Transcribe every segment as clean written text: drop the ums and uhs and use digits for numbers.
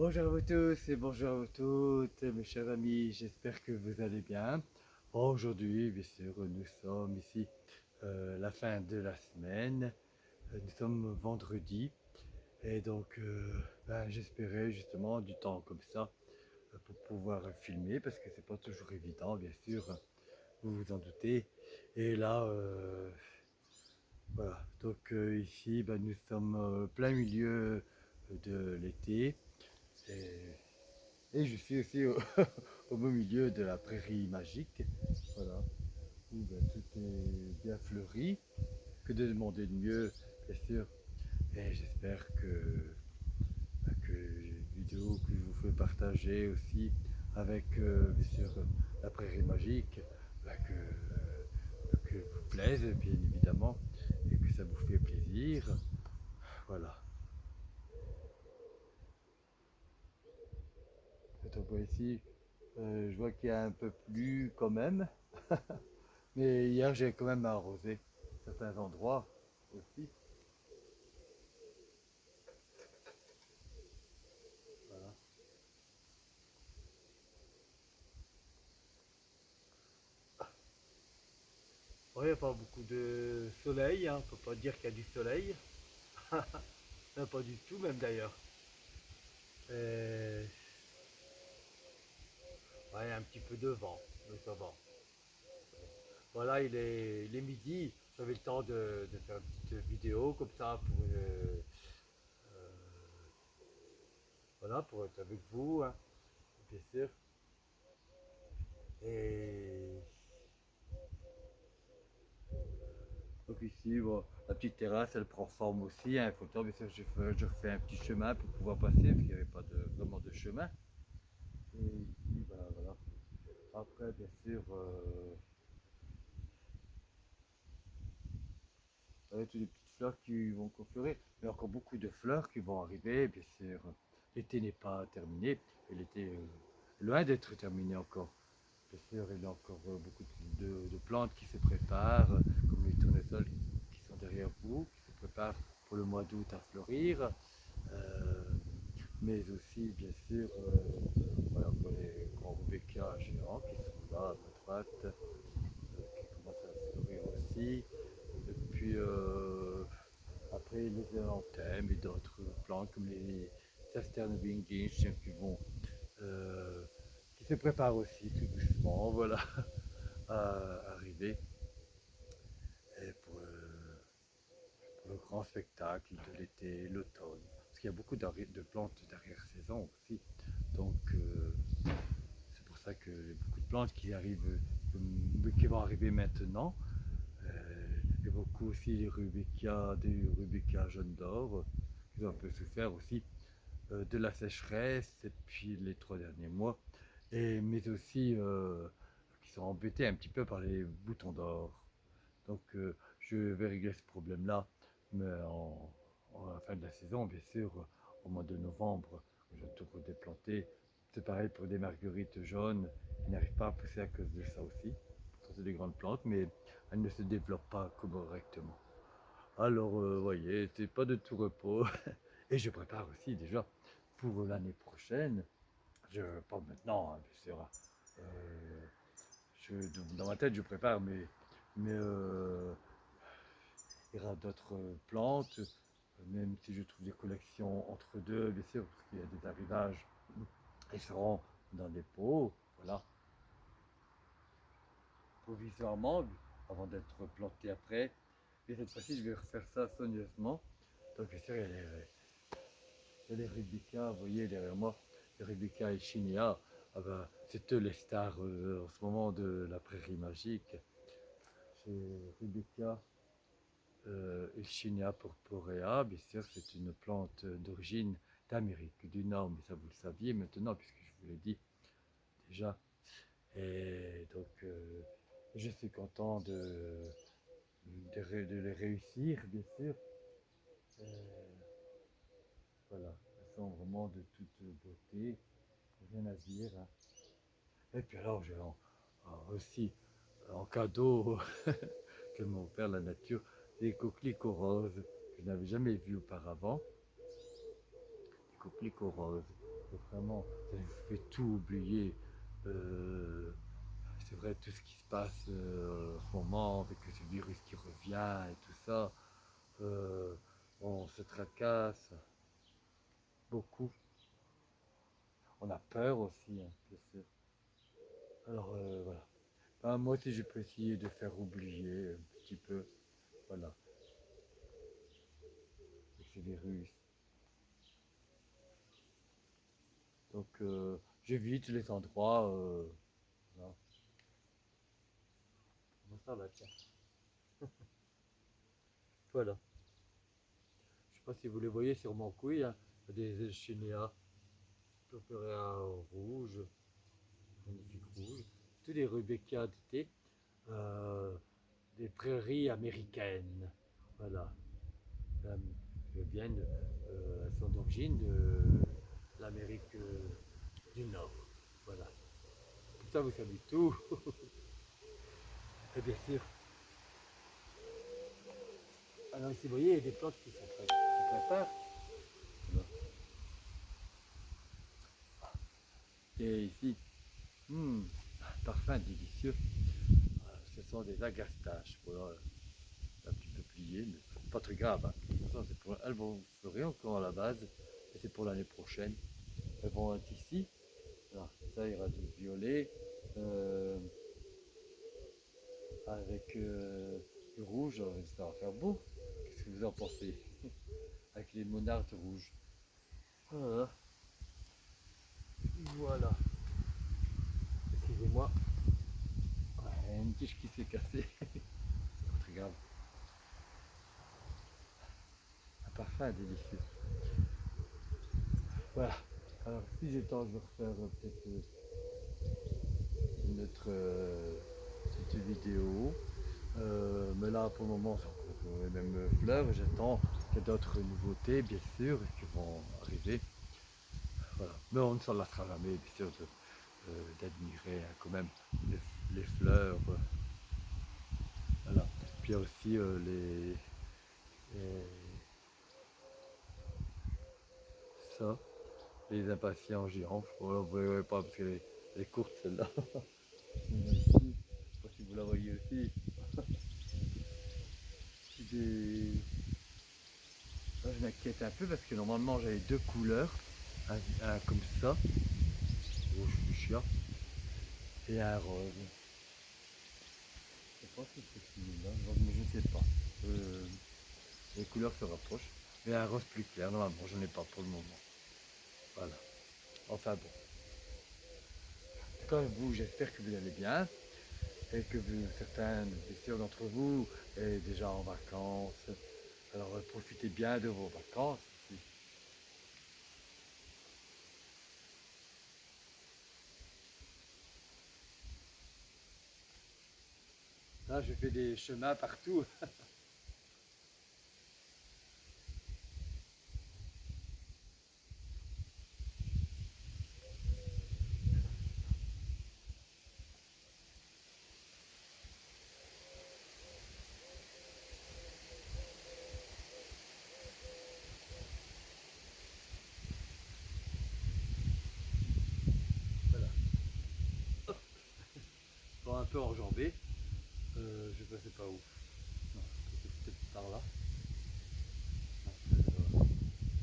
Bonjour à vous tous et bonjour à vous toutes, mes chers amis, j'espère que vous allez bien. Aujourd'hui, bien sûr, nous sommes ici la fin de la semaine, nous sommes vendredi et donc j'espérais justement du temps comme ça pour pouvoir filmer parce que c'est pas toujours évident, bien sûr, vous vous en doutez. Et là, voilà, donc ici, nous sommes plein milieu de l'été. Et je suis aussi au beau milieu de la prairie magique, voilà, où tout est bien fleuri. Que de demander de mieux, bien sûr. Et j'espère que les vidéos que je vous fais partager aussi avec, bien sûr, la prairie magique, que vous plaise, bien évidemment, et que ça vous fait plaisir. Voilà. Donc ici, je vois qu'il y a un peu plu quand même. Mais hier, j'ai quand même arrosé certains endroits aussi. Voilà. Bon, il n'y a pas beaucoup de soleil, hein. On ne peut pas dire qu'il y a du soleil. Non, pas du tout, même d'ailleurs. Euh, ouais, il y a un petit peu de vent, mais ça va. Voilà, il est midi. J'avais le temps de faire une petite vidéo comme ça euh, voilà, pour être avec vous, hein, bien sûr. Et donc ici, bon, la petite terrasse, elle prend forme aussi. Hein, il faut le temps, bien sûr, je refais un petit chemin pour pouvoir passer, parce qu'il n'y avait pas vraiment de chemin. Et ici, voilà. Après, bien sûr, toutes les petites fleurs qui vont confleurer. Mais encore beaucoup de fleurs qui vont arriver, bien sûr. L'été n'est pas terminé, et l'été est loin d'être terminé encore. Bien sûr, il y a encore beaucoup de plantes qui se préparent, comme les tournesols qui sont derrière vous, qui se préparent pour le mois d'août à fleurir. Euh, mais aussi, bien sûr, voilà, pour les grands rubéquias géants qui sont là à ma droite, qui commencent à fleurir aussi. Et puis, après, les élanthèmes et d'autres plantes comme les Casternwinging euh, qui se préparent aussi tout doucement, voilà, à arriver et pour le grand spectacle de l'été, l'automne. Parce qu'il y a beaucoup de plantes d'arrière-saison aussi. Donc, c'est pour ça que beaucoup de plantes qui vont arriver maintenant. Et beaucoup aussi des rubéquias jaunes d'or, qui ont un peu souffert aussi de la sécheresse et puis les 3 derniers mois. Mais aussi qui sont embêtés un petit peu par les boutons d'or. Donc je vais régler ce problème-là, mais en la fin de la saison, bien sûr, au mois de novembre, je vais tout redéplanter. C'est pareil pour des marguerites jaunes qui n'arrivent pas à pousser à cause de ça aussi. Pourtant, c'est des grandes plantes, mais elles ne se développent pas correctement. Alors, vous voyez, c'est pas de tout repos. Et je prépare aussi déjà pour l'année prochaine. Pas maintenant, hein, bien sûr. Euh, dans ma tête, je prépare, mais il y aura d'autres plantes, même si je trouve des collections entre deux, bien sûr, parce qu'il y a des arrivages, ils seront dans des pots, voilà, provisoirement, avant d'être plantés après. Et cette fois-ci, je vais refaire ça soigneusement. Donc, bien sûr, il y a les Rebecca, vous voyez derrière moi, les Rebecca et Chinia. Ah ben, c'est eux les stars en ce moment de la prairie magique. C'est Rebecca Ilchinia purpurea, bien sûr, c'est une plante d'origine d'Amérique du Nord, mais ça vous le saviez maintenant, puisque je vous l'ai dit déjà. Et donc, je suis content de les réussir, bien sûr. Euh, voilà, elles sont vraiment de toute beauté, rien à dire, hein. Et puis alors, aussi en cadeau que m'a offert la nature, des coquelicots roses que je n'avais jamais vus auparavant. Des coquelicots roses. vraiment, ça nous fait tout oublier. Euh, c'est vrai, tout ce qui se passe en ce moment, avec ce virus qui revient et tout ça, euh, on se tracasse beaucoup. On a peur aussi, hein, bien sûr. Alors voilà. Ben, moi aussi, je peux essayer de faire oublier un petit peu, voilà, avec ce virus. Donc, j'évite les endroits. Voilà. Comment ça va, tiens. Voilà. Je sais pas si vous les voyez sur mon couille, hein, des échinacées opérés à rouge, magnifique rouge. Tous des rubéquias d'été, euh, des prairies américaines. Voilà. Euh, elles viennent, elles sont d'origine de l'Amérique du Nord. Voilà. Comme ça, vous savez tout. Et bien sûr. Alors ici, vous voyez, il y a des plantes qui sont très, qui préparent. Voilà. Et ici, hmm, parfum délicieux. Ce sont des agastaches. Voilà, un petit peu plié, mais pas très grave, hein. De toute façon, elles vont fleurir encore à la base, et c'est pour l'année prochaine. Elles vont être ici. Voilà, ça ira du violet euh, avec du rouge. Ça va faire beau. Qu'est-ce que vous en pensez? Avec les monardes rouges. Voilà. Voilà. Excusez-moi. Une tige qui s'est cassée. C'est pas très grave. Un parfum délicieux. Voilà. Alors si j'ai le temps, je vais refaire peut-être une autre petite vidéo. Mais là, pour le moment, c'est encore les mêmes fleurs. J'attends qu'il y ait d'autres nouveautés, bien sûr, qui vont arriver. Voilà. Mais on ne s'en lassera jamais, bien sûr, d'admirer hein, quand même les fleurs. Voilà. Puis il y a aussi les- ça, les impatients géants. Voilà, vous ne les voyez pas parce qu'elle est courte celle-là. Ici, je ne sais pas si vous la voyez aussi. Des... Là, je m'inquiète un peu parce que normalement j'avais deux couleurs, un comme ça, rouge fuchsia, et un rose. Je pense que c'est celui-là, mais je ne sais pas. Euh, les couleurs se rapprochent. Et un rose plus clair, normalement je n'en ai pas pour le moment. Voilà. Enfin bon. En tout cas, vous, j'espère que vous allez bien et que vous, certains, bien sûr, d'entre vous, est déjà en vacances. Alors profitez bien de vos vacances. Là, je fais des chemins partout. Voilà. Bon, un peu enjambé. Je ne sais pas où. Non, c'est peut-être par là.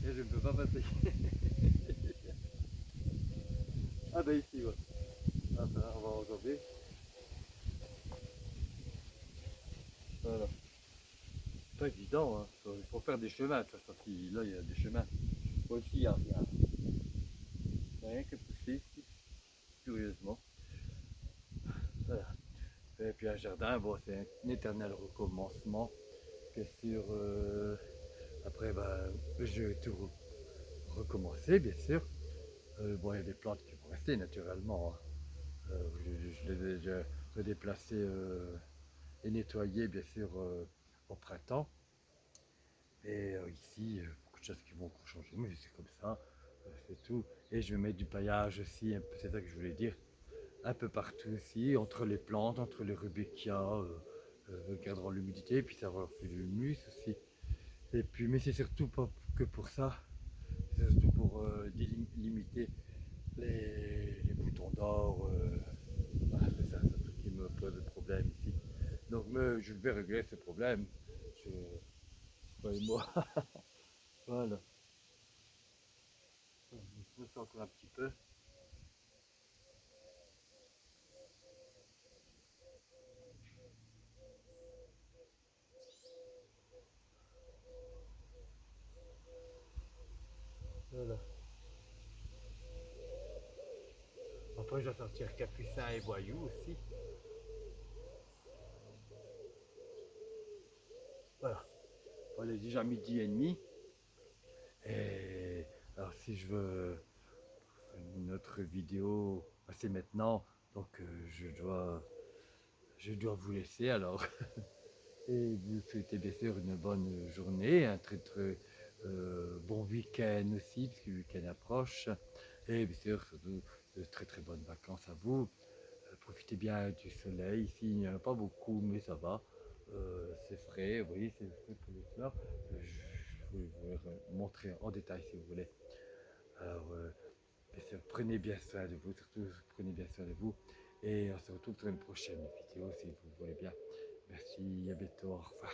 Et je ne peux pas passer. Ah bah ici, ouais. Ah, ça, on va enjamber. Voilà. Pas évident, hein. Il faut faire des chemins, de toute façon. Si, là, il y a des chemins. Moi aussi, il y a rien que pousser, curieusement. Voilà. Et puis un jardin, bon, c'est un éternel recommencement. Bien sûr, après, bah, je vais tout recommencer, bien sûr. Bon, il y a des plantes qui vont rester naturellement, hein. Je les ai déjà redéplacées et nettoyées, bien sûr, au printemps. Et ici, beaucoup de choses qui vont encore changer, mais c'est comme ça, c'est tout. Et je vais mettre du paillage aussi, un peu, c'est ça que je voulais dire, un peu partout aussi, entre les plantes, entre les rubéquias, gardant l'humidité, et puis ça va faire du humus aussi. Et puis, mais c'est surtout pas que pour ça, c'est surtout pour limiter les boutons d'or. Voilà, c'est ça, c'est ce qui me pose problème ici. Donc je vais régler ce problème. Je, moi, voilà. Je me sens encore un petit peu. Voilà. Après, je vais sortir Capucin et Voyou aussi. Voilà. On est déjà midi et demi. Et alors, si je veux une autre vidéo, c'est maintenant. Donc, je dois vous laisser alors. Et vous souhaitez bien sûr une bonne journée, un très très bon week-end aussi, parce que le week-end approche. Et bien sûr, surtout, de très très bonnes vacances à vous. Profitez bien du soleil. Ici, il n'y en a pas beaucoup, mais ça va. C'est frais, oui, c'est frais pour les fleurs. Je vais vous montrer en détail si vous voulez. Alors, bien sûr, prenez bien soin de vous, surtout prenez bien soin de vous. Et on se retrouve dans une prochaine vidéo si vous voulez bien. Merci, à bientôt, au revoir.